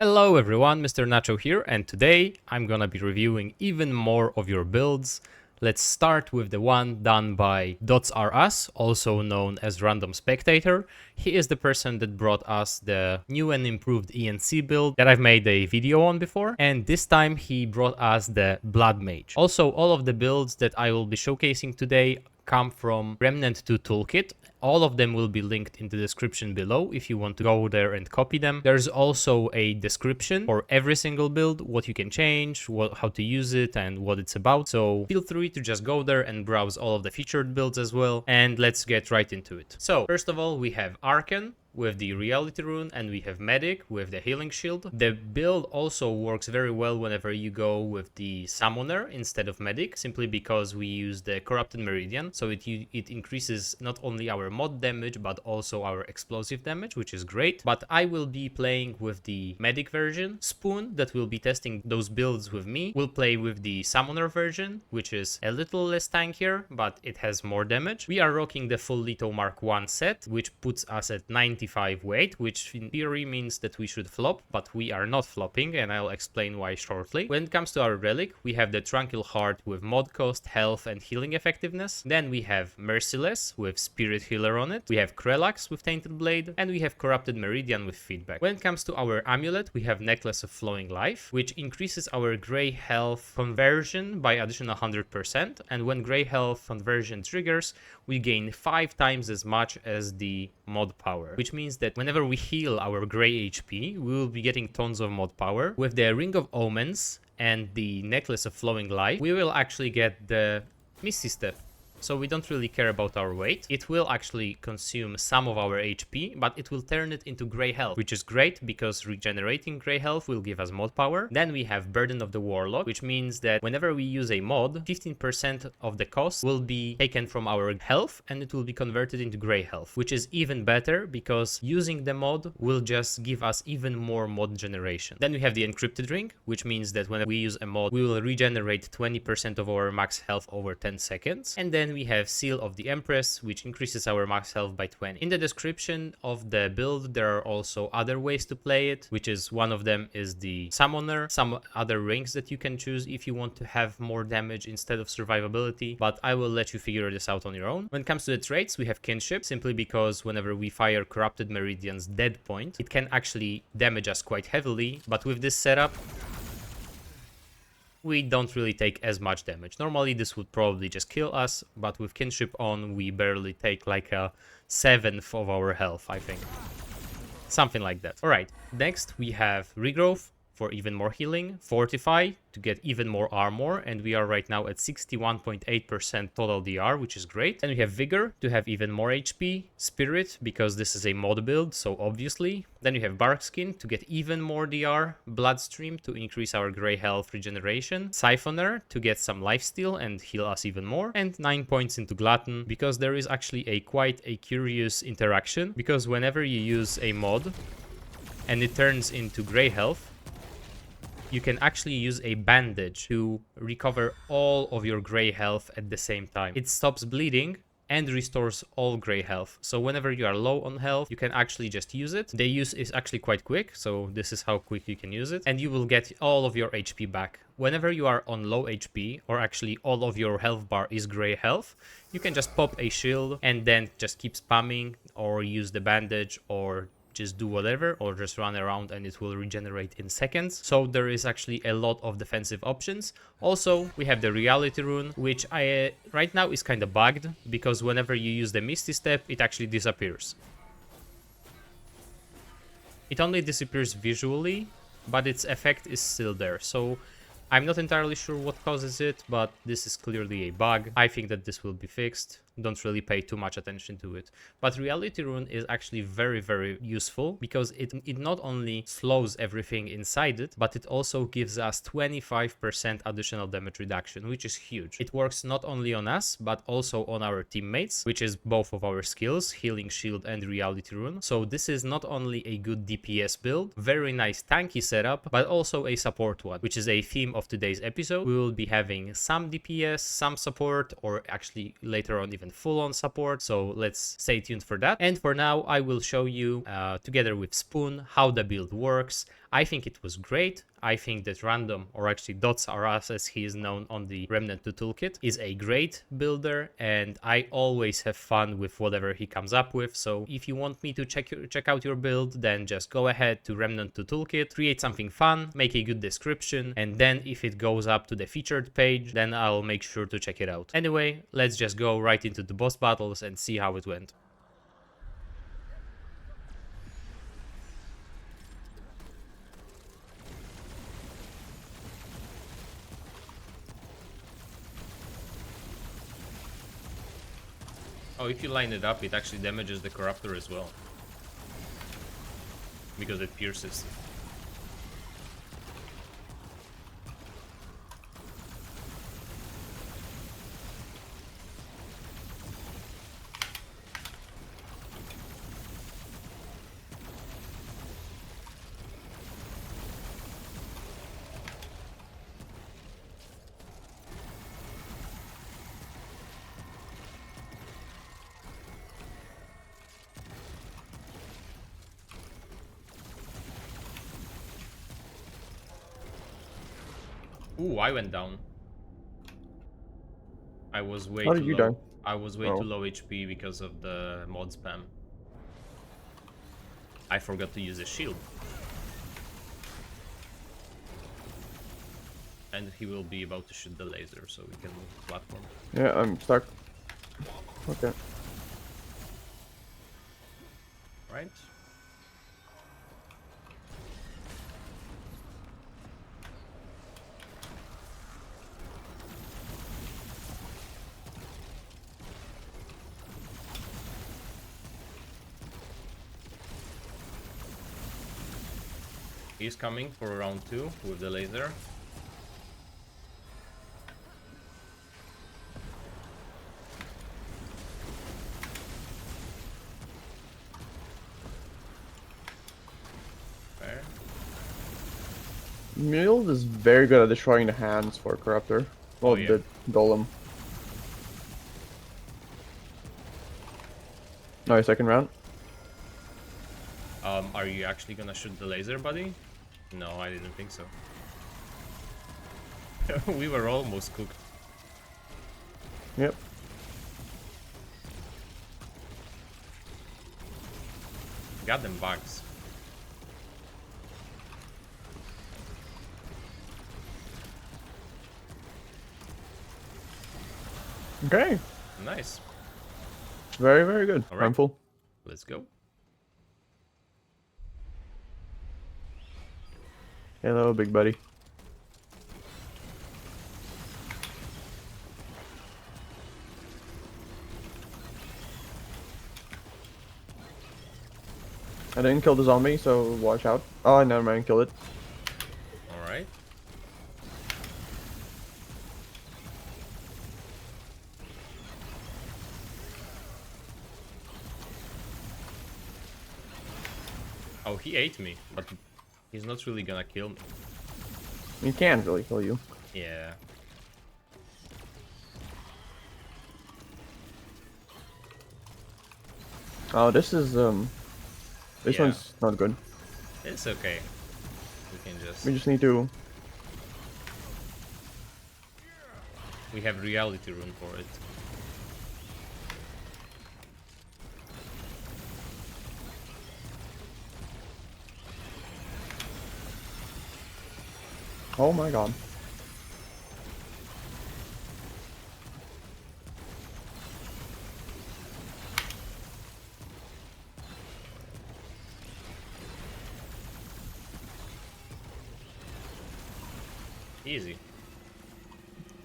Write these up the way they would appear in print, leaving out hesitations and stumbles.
Hello everyone, Mr. Nacho here, and today I'm gonna be reviewing even more of your builds. Let's start with the one done by DotsRUs, also known as Random Spectator. He is the person that brought us the new and improved ENC build that I've made a video on before, and this time he brought us the Blood Mage. Also, all of the builds that I will be showcasing today come from Remnant2Toolkit. All of them will be linked in the description below if you want to go there and copy them. There's also a description for every single build, what you can change, how to use it, and what it's about. So feel free to just go there and browse all of the featured builds as well. And let's get right into it. So first of all, we have Arcan with the Reality Rune, and we have Medic with the Healing Shield. The build also works very well whenever you go with the Summoner instead of Medic, simply because we use the Corrupted Meridian, so it increases not only our mod damage but also our explosive damage, which is great. But I will be playing with the Medic version. Spoon, that will be testing those builds with me, will play with the Summoner version, which is a little less tankier, but it has more damage. We are rocking the full Leto Mark 1 set, which puts us at 95 weight, which in theory means that we should flop, but we are not flopping, and I'll explain why shortly. When it comes to our relic, we have the Tranquil Heart with mod cost, health, and healing effectiveness. Then we have Merciless with Spirit Healer on it. We have Krelax with Tainted Blade, and we have Corrupted Meridian with feedback. When it comes to our amulet, we have Necklace of Flowing Life, which increases our gray health conversion by additional 100%, and when gray health conversion triggers, we gain 5 times as much as the mod power, which means that whenever we heal our gray HP, we will be getting tons of mod power. With the Ring of Omens and the Necklace of Flowing Life, we will actually get the Misty Step. So we don't really care about our weight. It will actually consume some of our HP, but it will turn it into gray health, which is great because regenerating gray health will give us mod power. Then we have Burden of the Warlock, which means that whenever we use a mod, 15% of the cost will be taken from our health and it will be converted into gray health, which is even better because using the mod will just give us even more mod generation. Then we have the Encrypted Ring, which means that when we use a mod, we will regenerate 20% of our max health over 10 seconds. And then we have Seal of the Empress, which increases our max health by 20. In the description of the build, there are also other ways to play it, which is one of them is the Summoner, some other rings that you can choose if you want to have more damage instead of survivability, but I will let you figure this out on your own. When it comes to the traits, we have Kinship, simply because whenever we fire Corrupted Meridian's dead point, it can actually damage us quite heavily, but with this setup, we don't really take as much damage. Normally this would probably just kill us, but with Kinship on, we barely take like a 1/7 of our health, I think. Something like that. Alright, next we have Regrowth for even more healing, Fortify to get even more armor, and we are right now at 61.8% total DR, which is great. Then we have Vigor to have even more HP, Spirit because this is a mod build, so obviously. Then we have Barkskin to get even more DR, Bloodstream to increase our gray health regeneration, Siphoner to get some lifesteal and heal us even more, and 9 points into Glutton because there is actually quite a curious interaction, because whenever you use a mod and it turns into gray health, you can actually use a bandage to recover all of your gray health at the same time. It stops bleeding and restores all gray health. So whenever you are low on health, you can actually just use it. The use is actually quite quick, so this is how quick you can use it, and you will get all of your HP back. Whenever you are on low HP, or actually all of your health bar is gray health, you can just pop a shield and then just keep spamming, or use the bandage, or just do whatever, or just run around and it will regenerate in seconds. So there is actually a lot of defensive options. Also, we have the Reality Rune, which right now is kind of bugged because whenever you use the Misty Step, it actually disappears. It only disappears visually, but its effect is still there. So I'm not entirely sure what causes it, but this is clearly a bug. I think that this will be fixed. Don't really pay too much attention to it. But Reality Rune is actually very, very useful because it not only slows everything inside it, but it also gives us 25% additional damage reduction, which is huge. It works not only on us, but also on our teammates, which is both of our skills, Healing Shield and Reality Rune. So this is not only a good DPS build, very nice tanky setup, but also a support one, which is a theme of today's episode. We will be having some DPS, some support, or actually later on even and full-on support, so let's stay tuned for that. And for now, I will show you together with Spoon how the build works. I think it was great. I think that Random, or actually Dots R Us as he is known on the Remnant2Toolkit, is a great builder, and I always have fun with whatever he comes up with. So if you want me to check out your build, then just go ahead to Remnant2Toolkit, create something fun, make a good description, and then if it goes up to the featured page, then I'll make sure to check it out. Anyway, let's just go right into the boss battles and see how it went. Oh, if you line it up, it actually damages the Corruptor as well, because it pierces. Ooh, I went down. I was way How too did you low. die? I was way too low HP because of the mod spam. I forgot to use a shield. And he will be about to shoot the laser, so we can move the platform. Yeah, I'm stuck. Okay. Right? He's coming for round 2 with the laser. Fair. Mule is very good at destroying the hands for Corruptor. Well, yeah. the Golem. No, second round. Are you actually gonna shoot the laser, buddy? No, I didn't think so. We were almost cooked. Yep. Got them bugs. Okay. Nice. Very, very good. All right. I'm full. Let's go. Hello, big buddy. I didn't kill the zombie, so watch out. Oh, never mind, kill it. All right. Oh, he ate me, but he's not really gonna kill me. He can't really kill you. Yeah. Oh, this is this Yeah. one's not good. It's okay. We can just... We just need to. We have reality rune for it. Oh my god. Easy.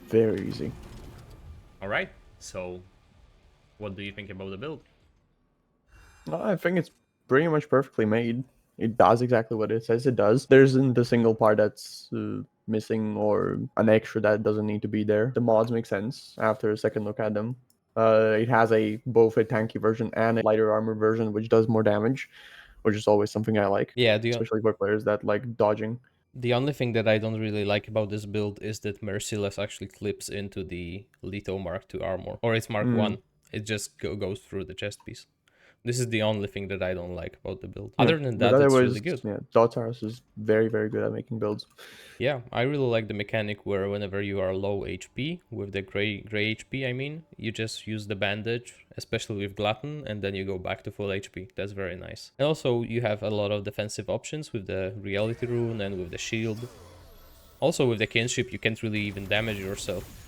Very easy. All right. So, what do you think about the build? I think it's pretty much perfectly made. It does exactly what it says it does. There isn't a single part that's missing or an extra that doesn't need to be there. The mods make sense after a second look at them. It has both a tanky version and a lighter armor version, which does more damage, which is always something I like. Yeah, especially for players that like dodging. the only thing that I don't really like about this build is that Merciless actually clips into the Leto Mark II armor. Or it's Mark 1. It just goes through the chest piece. This is the only thing that I don't like about the build. Yeah, Other than but that, it's really otherwise, good. yeah, Dotaros is very, very good at making builds. Yeah, I really like the mechanic where whenever you are low HP, with the gray HP, I mean, you just use the bandage, especially with Glutton, and then you go back to full HP. That's very nice. And also, you have a lot of defensive options with the Reality Rune and with the shield. Also, with the kinship, you can't really even damage yourself.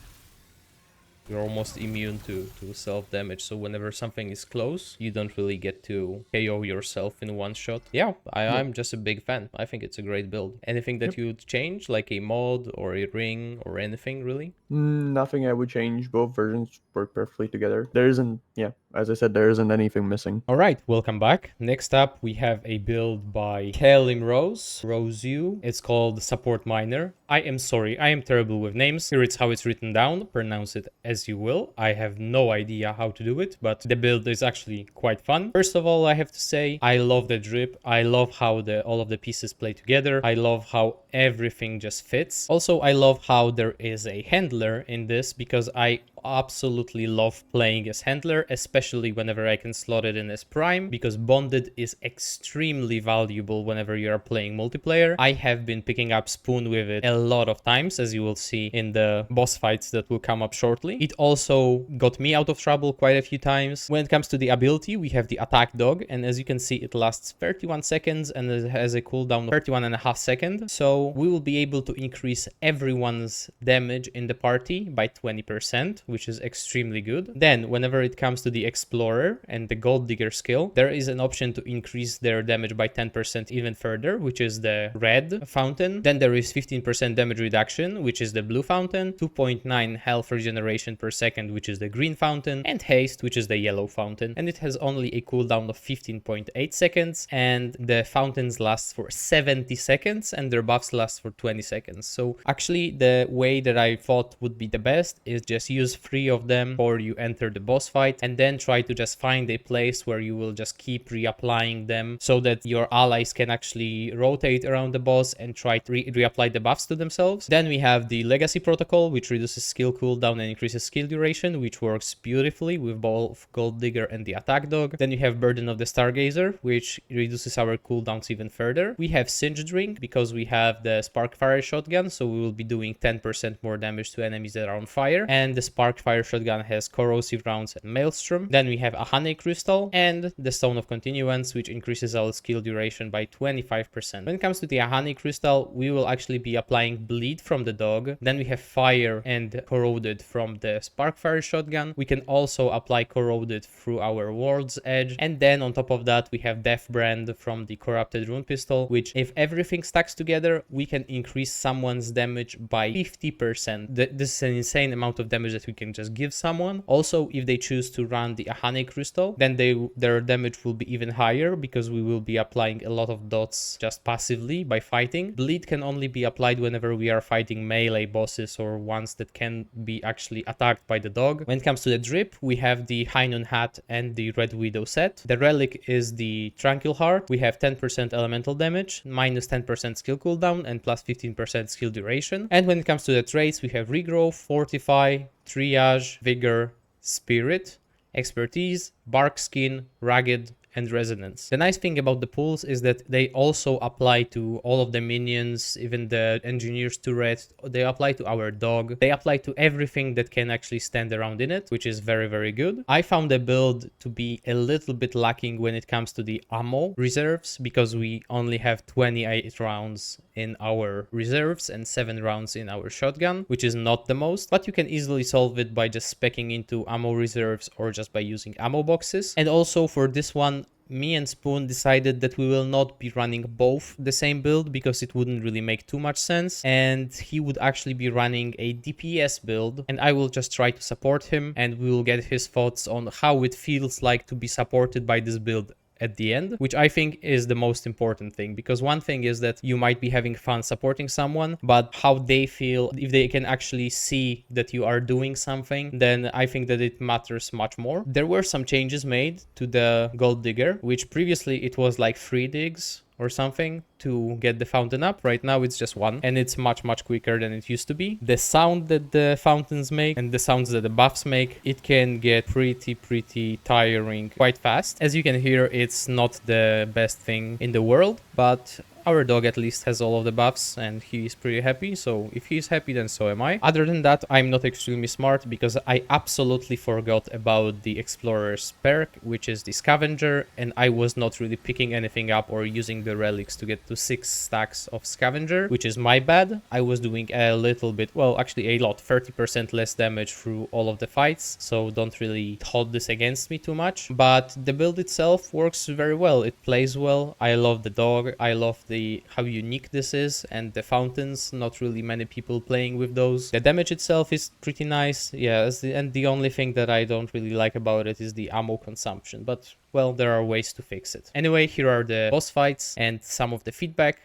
You're almost immune to self-damage, so whenever something is close, you don't really get to KO yourself in one shot. Yeah, Yep. I'm just a big fan. I think it's a great build. Anything that Yep. you'd change, like a mod or a ring or anything, really? Nothing I would change. Both versions work perfectly together. There isn't, yeah, as I said, there isn't anything missing. All right, welcome back. Next up, we have a build by Kalim Rose U. It's called Support Miner. I am sorry, I am terrible with names. Here it's how it's written down. Pronounce it as you will. I have no idea how to do it, but the build is actually quite fun. First of all, I have to say, I love the drip. I love how all of the pieces play together. I love how everything just fits. Also, I love how there is a handler in this because I absolutely love playing as handler, especially whenever I can slot it in as prime, because bonded is extremely valuable whenever you are playing multiplayer. I have been picking up spoon with it a lot of times, as you will see in the boss fights that will come up shortly. It also got me out of trouble quite a few times. When it comes to the ability, we have the attack dog, and as you can see, it lasts 31 seconds and it has a cooldown of 31.5 seconds. So we will be able to increase everyone's damage in the party by 20%, which is extremely good. Then, whenever it comes to the Explorer and the Gold Digger skill, there is an option to increase their damage by 10% even further, which is the red fountain. Then there is 15% damage reduction, which is the blue fountain, 2.9 health regeneration per second, which is the green fountain, and haste, which is the yellow fountain. And it has only a cooldown of 15.8 seconds, and the fountains last for 70 seconds, and their buffs last for 20 seconds. So actually, the way that I thought would be the best is just use 3 of them before you enter the boss fight, and then try to just find a place where you will just keep reapplying them so that your allies can actually rotate around the boss and try to reapply the buffs to themselves. Then we have the Legacy Protocol, which reduces skill cooldown and increases skill duration, which works beautifully with both Gold Digger and the Attack Dog. Then you have Burden of the Stargazer, which reduces our cooldowns even further. We have Singe Drink because we have the Sparkfire Shotgun, so we will be doing 10% more damage to enemies that are on fire. And the Sparkfire Shotgun has Corrosive Rounds and Maelstrom. Then we have a Honey Crystal and the Stone of Continuance, which increases our skill duration by 25%. When it comes to the Honey Crystal, we will actually be applying Bleed from the dog. Then we have Fire and Corroded from the Sparkfire Shotgun. We can also apply Corroded through our World's Edge. And then on top of that, we have Death Brand from the Corrupted Rune Pistol, which if everything stacks together, we can increase someone's damage by 50%. This is an insane amount of damage that we can just give someone. Also, if they choose to run the Ahane Crystal, then their damage will be even higher because we will be applying a lot of dots just passively by fighting. Bleed can only be applied whenever we are fighting melee bosses or ones that can be actually attacked by the dog. When it comes to the drip, we have the Hainan Hat and the Red Widow set. The relic is the Tranquil Heart. We have 10% elemental damage, minus 10% skill cooldown, and plus 15% skill duration. And when it comes to the traits, we have Regrow, Fortify, Triage, Vigor, Spirit, Expertise, Bark Skin, Ragged, and Resonance. The nice thing about the pools is that they also apply to all of the minions, even the engineer's turret. They apply to our dog. They apply to everything that can actually stand around in it, which is very, very good. I found the build to be a little bit lacking when it comes to the ammo reserves because we only have 28 rounds in our reserves and 7 rounds in our shotgun, which is not the most, but you can easily solve it by just speccing into ammo reserves or just by using ammo boxes. And also for this one, me and Spoon decided that we will not be running both the same build because it wouldn't really make too much sense, and he would actually be running a DPS build and I will just try to support him, and we will get his thoughts on how it feels like to be supported by this build at the end, which I think is the most important thing, because one thing is that you might be having fun supporting someone, but how they feel, if they can actually see that you are doing something, then I think that it matters much more. There were some changes made to the Gold Digger, which previously it was like 3 digs or something to get the fountain up. Right now it's just 1, and it's much quicker than it used to be. The sound that the fountains make and the sounds that the buffs make, it can get pretty tiring quite fast. As you can hear, it's not the best thing in the world, but our dog at least has all of the buffs and he is pretty happy, so if he's happy then so am I. Other than that, I'm not extremely smart because I absolutely forgot about the Explorer's perk, which is the Scavenger, and I was not really picking anything up or using the relics to get to 6 stacks of Scavenger, which is my bad. I was doing a little bit, well actually a lot, 30% less damage through all of the fights, so don't really hold this against me too much. But the build itself works very well, it plays well, I love the dog, I love how unique this is, and the fountains, not really many people playing with those. The damage itself is pretty nice, yes, and the only thing that I don't really like about it is the ammo consumption, but well, there are ways to fix it. Anyway, here are the boss fights and some of the feedback.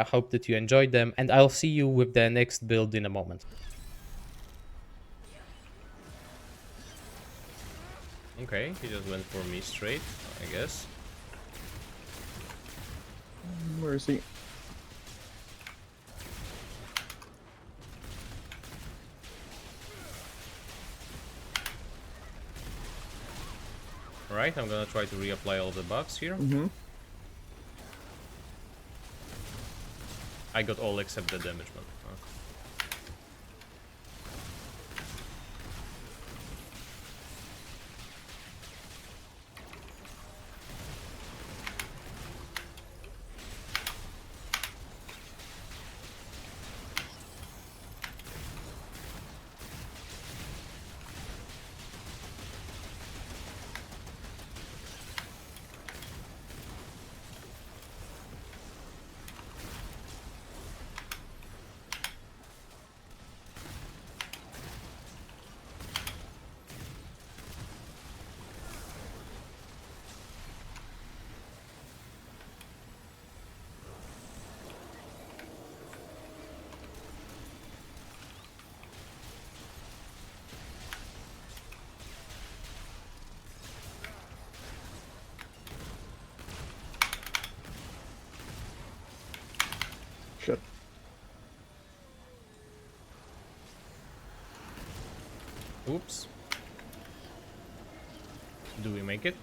Hope that you enjoyed them, and I'll see you with the next build in a moment. Okay, he just went for me straight, I guess. Where is he? Alright, I'm gonna try to reapply all the buffs here. I got all except the damage one. Shit. Oops. Do we make it?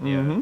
Yeah.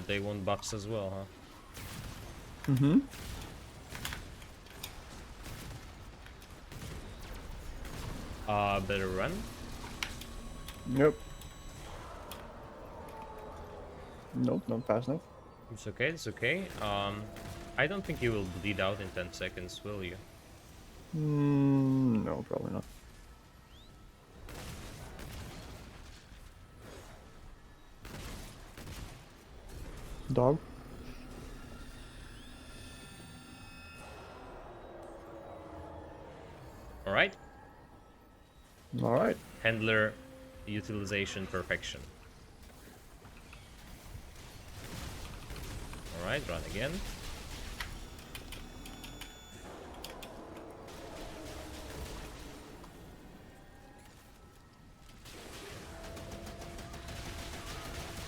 They want buffs as well, huh? Better run. Nope. Nope, not fast enough. It's okay, it's okay. I don't think you will bleed out in 10 seconds, will you? No, probably not. Dog. Alright. Alright. Handler utilization perfection. Alright, run again.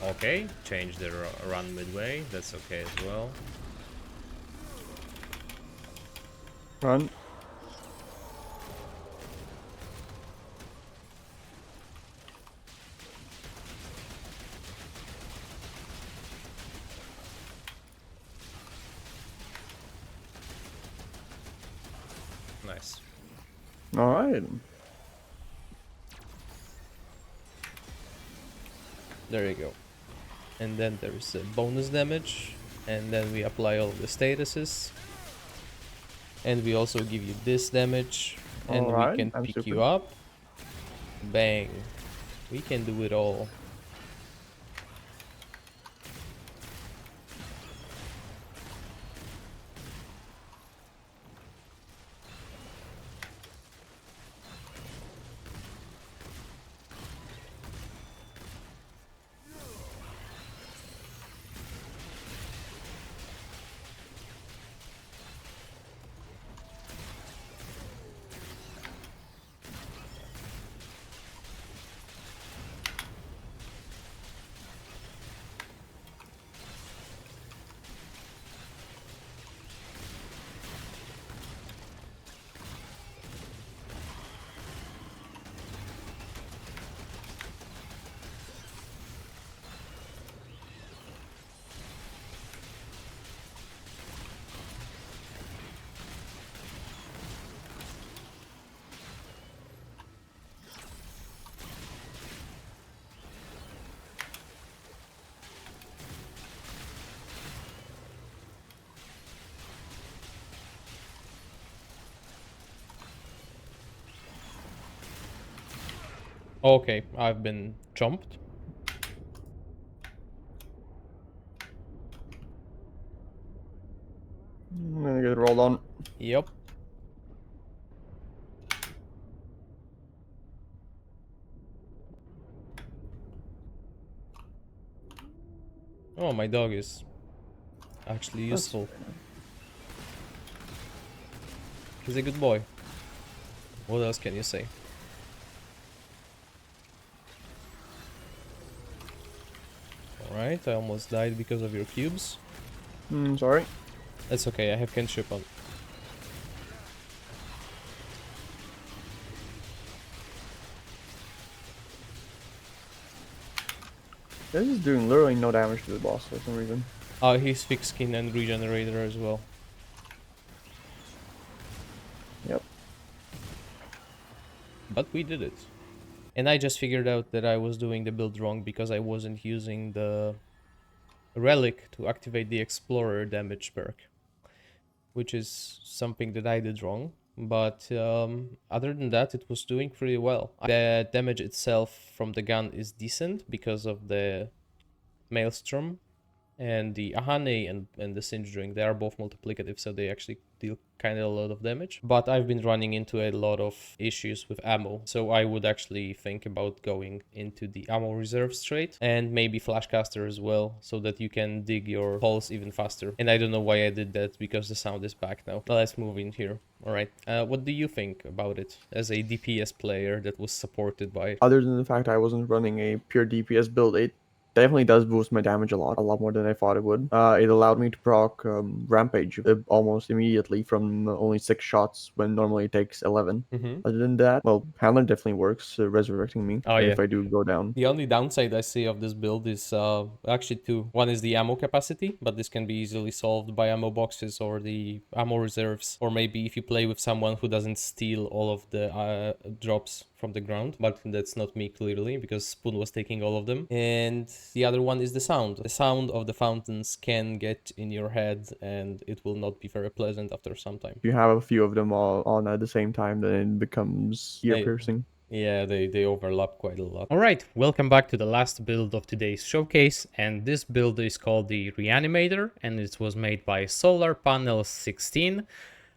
Okay, change the run midway, that's okay as well. Run. Nice. All right. There you go. And then there's a bonus damage. And then we apply all the statuses. And we also give you this damage. All And we right. can I'm pick super. you up. Bang. We can do it all. Okay, I've been chomped. I'm gonna get rolled on. Yep. Oh, my dog is actually That's useful. He's a good boy. What else can you say? Alright, I almost died because of your cubes. sorry. That's okay, I have kinship on. This is doing literally no damage to the boss for some reason. He's thick skin and regenerator as well. Yep. But we did it. And I just figured out that I was doing the build wrong because I wasn't using the relic to activate the explorer damage perk, which is something that I did wrong. But other than that, it was doing pretty well. The damage itself from the gun is decent because of the Maelstrom and the Ahane and the Singe Drink. They are both multiplicative, so they actually deal kind of a lot of damage. But I've been running into a lot of issues with ammo, so I would actually think about going into the ammo reserve straight and maybe Flashcaster as well, so that you can dig your holes even faster. And I don't know why I did that, because the sound is back now. Now let's move in here. Alright, what do you think about it as a DPS player that was supported by... Other than the fact I wasn't running a pure DPS build, it definitely does boost my damage a lot more than I thought it would. It allowed me to proc Rampage almost immediately from only 6 shots when normally it takes 11. Other than that, well, Handler definitely works, resurrecting me Oh yeah. if I do go down. The only downside I see of this build is actually two. One is the ammo capacity, but this can be easily solved by ammo boxes or the ammo reserves. Or maybe if you play with someone who doesn't steal all of the drops from the ground. But that's not me, clearly, because Spoon was taking all of them. And the other one is the sound. The sound of the fountains can get in your head, and it will not be very pleasant after some time. If you have a few of them all on at the same time, then it becomes ear piercing. Yeah, they overlap quite a lot. Alright, welcome back to the last build of today's showcase, and this build is called the Reanimator, and it was made by Solar Panel 16,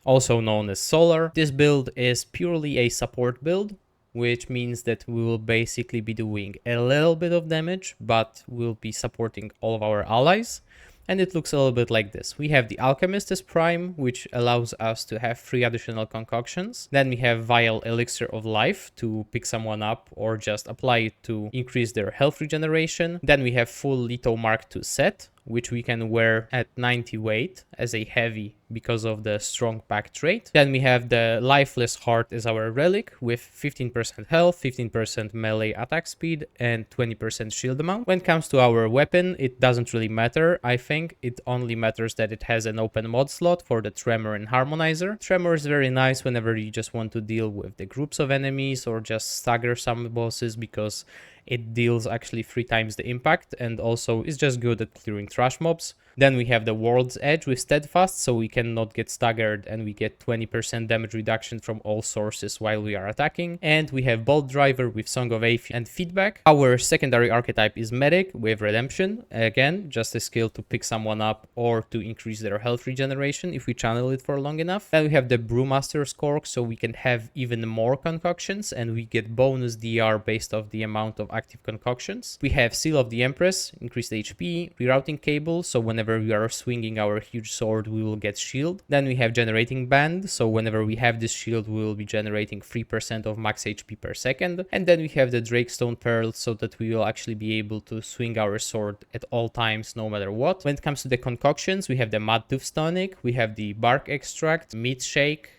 also known as Solar. This build is purely a support build, which means that we will basically be doing a little bit of damage, but we'll be supporting all of our allies. And it looks a little bit like this. We have the Alchemist as Prime, which allows us to have 3 additional concoctions. Then we have Vial Elixir of Life to pick someone up or just apply it to increase their health regeneration. Then we have full Litho Mark II set, which we can wear at 90 weight as a heavy because of the strong pack trait. Then we have the Lifeless Heart as our relic with 15% health, 15% melee attack speed, and 20% shield amount. When it comes to our weapon, it doesn't really matter. I think it only matters that it has an open mod slot for the Tremor and Harmonizer. Tremor is very nice whenever you just want to deal with the groups of enemies or just stagger some bosses, because it deals actually 3 times the impact and also is just good at clearing trash mobs. Then we have the World's Edge with Steadfast, so we cannot get staggered and we get 20% damage reduction from all sources while we are attacking. And we have Bolt Driver with Song of Aether and Feedback. Our secondary archetype is Medic with Redemption. Again, just a skill to pick someone up or to increase their health regeneration if we channel it for long enough. Then we have the Brewmaster's Cork, so we can have even more concoctions and we get bonus DR based off the amount of active concoctions. We have Seal of the Empress, increased HP, Rerouting Cable, so whenever we are swinging our huge sword, we will get shield. Then we have Generating Band, so whenever we have this shield, we will be generating 3% of max HP per second. And then we have the Drakestone Pearl, so that we will actually be able to swing our sword at all times, no matter what. When it comes to the concoctions, we have the Madtooth Tonic, we have the Bark Extract, Meat Shake,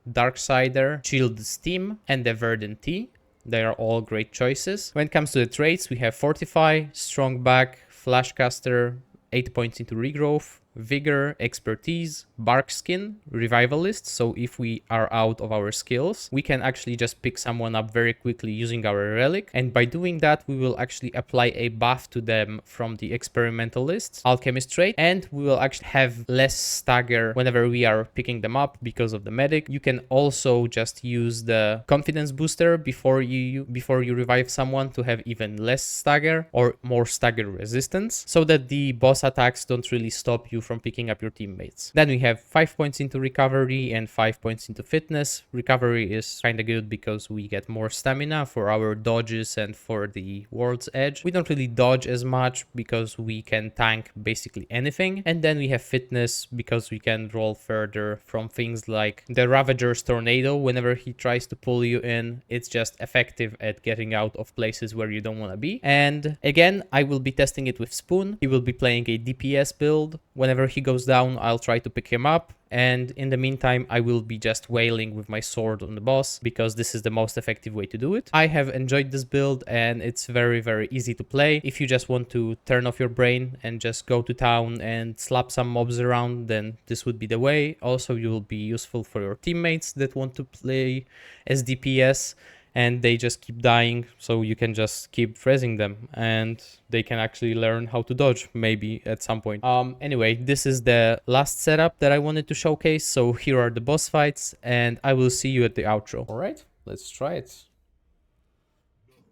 Darksider, Chilled Steam, and the Verdant Tea. They are all great choices. When it comes to the traits, we have Fortify, Strong Back, Flashcaster, 8 points into Regrowth, Vigor, Expertise, Bark Skin, Revivalist. So if we are out of our skills, we can actually just pick someone up very quickly using our relic. And by doing that, we will actually apply a buff to them from the Experimentalist Alchemist trait. And we will actually have less stagger whenever we are picking them up because of the medic. You can also just use the confidence booster before you revive someone to have even less stagger or more stagger resistance, so that the boss attacks don't really stop you from picking up your teammates. Then we have 5 points into recovery and 5 points into fitness. Recovery is kind of good because we get more stamina for our dodges and for the World's Edge. We don't really dodge as much because we can tank basically anything. And then we have fitness because we can roll further from things like the Ravager's Tornado. Whenever he tries to pull you in, it's just effective at getting out of places where you don't want to be. And again, I will be testing it with Spoon. He will be playing a DPS build. Whenever he goes down, I'll try to pick him up. And in the meantime, I will be just wailing with my sword on the boss because this is the most effective way to do it. I have enjoyed this build and it's very, very easy to play. If you just want to turn off your brain and just go to town and slap some mobs around, then this would be the way. Also, you will be useful for your teammates that want to play as DPS and they just keep dying, so you can just keep freezing them and they can actually learn how to dodge maybe at some point. Anyway, this is the last setup that I wanted to showcase, so here are the boss fights and I will see you at the outro. All right, let's try it.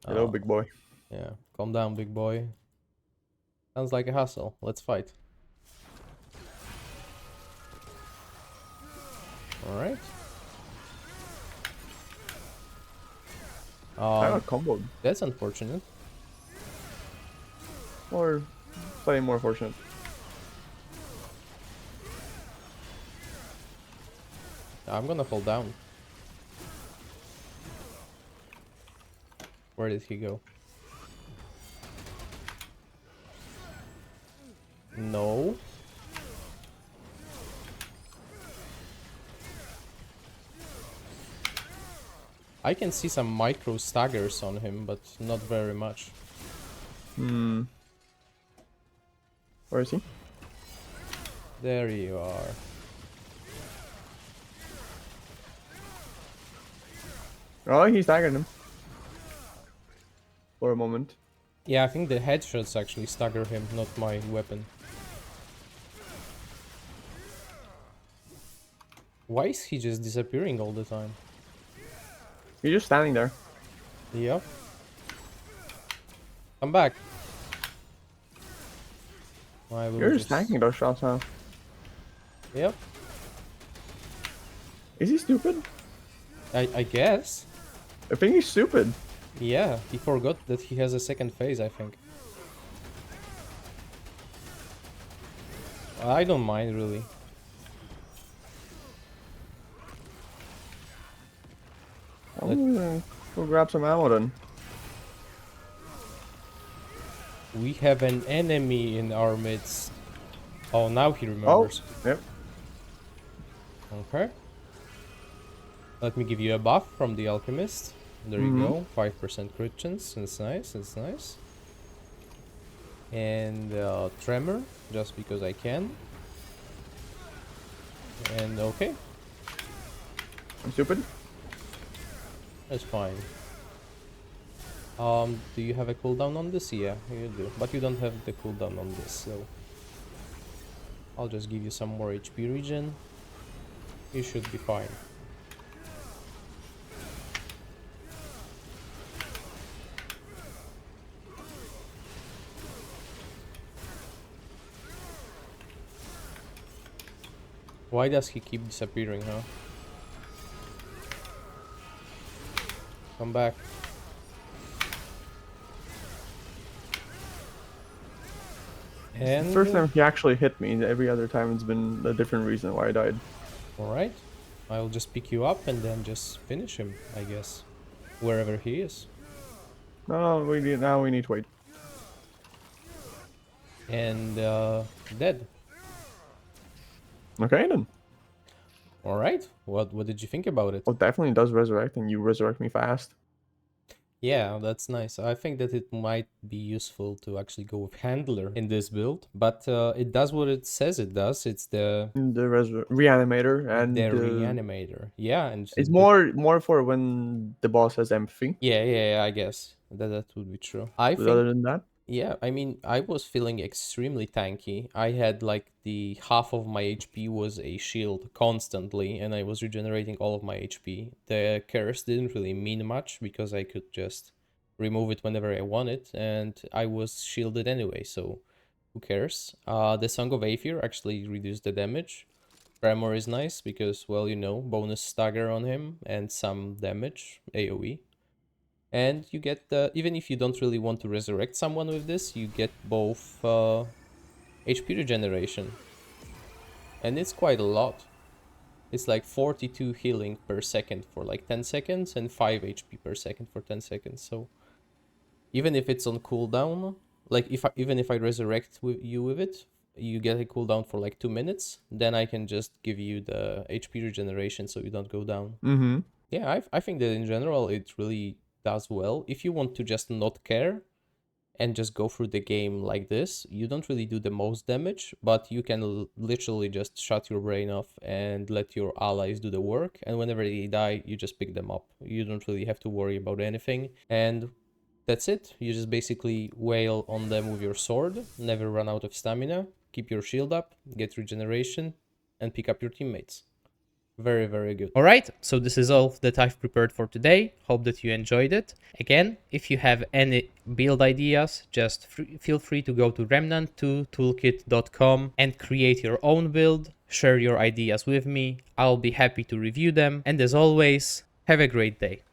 Hello, big boy. Yeah, calm down, big boy. Sounds like a hustle. Let's fight. All right. I got comboed. That's unfortunate. Or slightly more fortunate. I'm gonna fall down. Where did he go? No. I can see some micro staggers on him, but not very much. Where is he? There you are. Oh, he staggered him. For a moment. Yeah, I think the headshots actually stagger him, not my weapon. Why is he just disappearing all the time? He's just standing there. Yep. Come back. You're just tanking those shots, huh? Yep. Is he stupid? I guess. I think he's stupid. Yeah, he forgot that he has a second phase, I think. I don't mind, really. I'm gonna go grab some ammo then. We have an enemy in our midst. Oh, now he Oh, remembers. yep. Okay. Let me give you a buff from the alchemist. There you go. 5% crit chance. It's nice. It's nice. And tremor, just because I can. And okay, I'm stupid. that's fine. Do you have a cooldown on this? Yeah, you do. But you don't have the cooldown on this, so I'll just give you some more HP regen. You should be fine. Why does he keep disappearing, huh? Come back. It's the And first time he actually hit me. Every other time it's been a different reason why I died. alright. I'll just pick you up and then just finish him, I guess. Wherever he is. No, now we need to wait. And dead. Okay then. Alright. What did you think about it? Oh, definitely does resurrect, and you resurrect me fast. Yeah, that's nice. I think that it might be useful to actually go with Handler in this build, but it does what it says it does. It's the The reanimator and Reanimator. Yeah, and it's more for when the boss has empathy. yeah, I guess that would be true. I But think other than that, yeah, I mean, I was feeling extremely tanky. I had like the half of my HP was a shield constantly, and I was regenerating all of my HP. The curse didn't really mean much because I could just remove it whenever I wanted, and I was shielded anyway, so who cares? The Song of Aether actually reduced the damage. Tremor is nice because, well, you know, bonus stagger on him and some damage, AoE. And you get the, even if you don't really want to resurrect someone with this, you get both HP regeneration. And it's quite a lot. It's like 42 healing per second for like 10 seconds and 5 HP per second for 10 seconds. So even if it's on cooldown, like even if I resurrect you with it, you get a cooldown for like 2 minutes, then I can just give you the HP regeneration so you don't go down. Yeah, I think that in general it really does well. If you want to just not care and just go through the game like this, you don't really do the most damage, but you can literally just shut your brain off and let your allies do the work. And whenever they die, you just pick them up. You don't really have to worry about anything. And that's it. You just basically wail on them with your sword, never run out of stamina, keep your shield up, get regeneration, and pick up your teammates. Very, very good. All right, so this is all that I've prepared for today. Hope that you enjoyed it. Again, if you have any build ideas, just feel free to go to Remnant2Toolkit.com and create your own build. Share your ideas with me. I'll be happy to review them. And as always, have a great day.